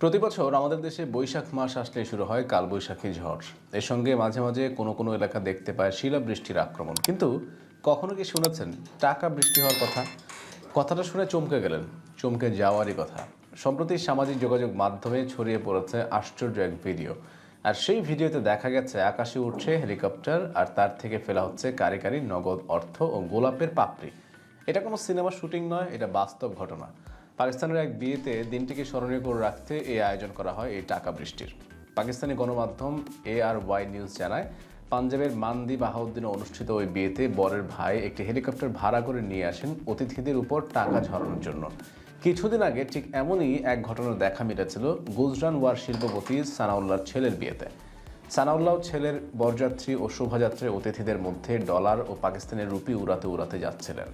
প্রতি বছর আমাদের দেশে বৈশাখ মাস আসলে শুরু হয় কালবৈশাখী ঝড়। এর সঙ্গে মাঝে মাঝে কোনো কোনো এলাকা দেখতে পায় শিলাবৃষ্টির আক্রমণ। কিন্তু কখনো কি শুনেছেন টাকা বৃষ্টি হওয়ার কথা? কথাটা শুনে চমকে গেলেন? চমকে যাওয়ারই কথা। সম্প্রতি সামাজিক যোগাযোগ মাধ্যমে ছড়িয়ে পড়েছে আশ্চর্য এক ভিডিও। আর সেই ভিডিওতে দেখা গেছে আকাশে উঠছে হেলিকপ্টার, আর তার থেকে ফেলা হচ্ছে কারি কারি নগদ অর্থ ও গোলাপের পাপড়ি। এটা কোনো সিনেমার শুটিং নয়, এটা বাস্তব ঘটনা। পাকিস্তানের এক বিয়েতে দিনটিকে স্মরণীয় করে রাখতে এই আয়োজন করা হয় এই টাকা বৃষ্টির। পাকিস্তানি গণমাধ্যম ARY নিউজ জানায়, পাঞ্জাবের মান্দি বাহাউদ্দিনে অনুষ্ঠিত ওই বিয়েতে বরের ভাই একটি হেলিকপ্টার ভাড়া করে নিয়ে আসেন অতিথিদের উপর টাকা ঝরানোর জন্য। কিছুদিন আগে ঠিক এমনই এক ঘটনার দেখা মিটেছিল গুজরান ওয়ার শিল্পপতি সানাউল্লাহর ছেলের বিয়েতে। সানাউল্লাহ ছেলের বরযাত্রী ও শোভাযাত্রায় অতিথিদের মধ্যে ডলার ও পাকিস্তানের রুপি উড়াতে উড়াতে যাচ্ছিলেন।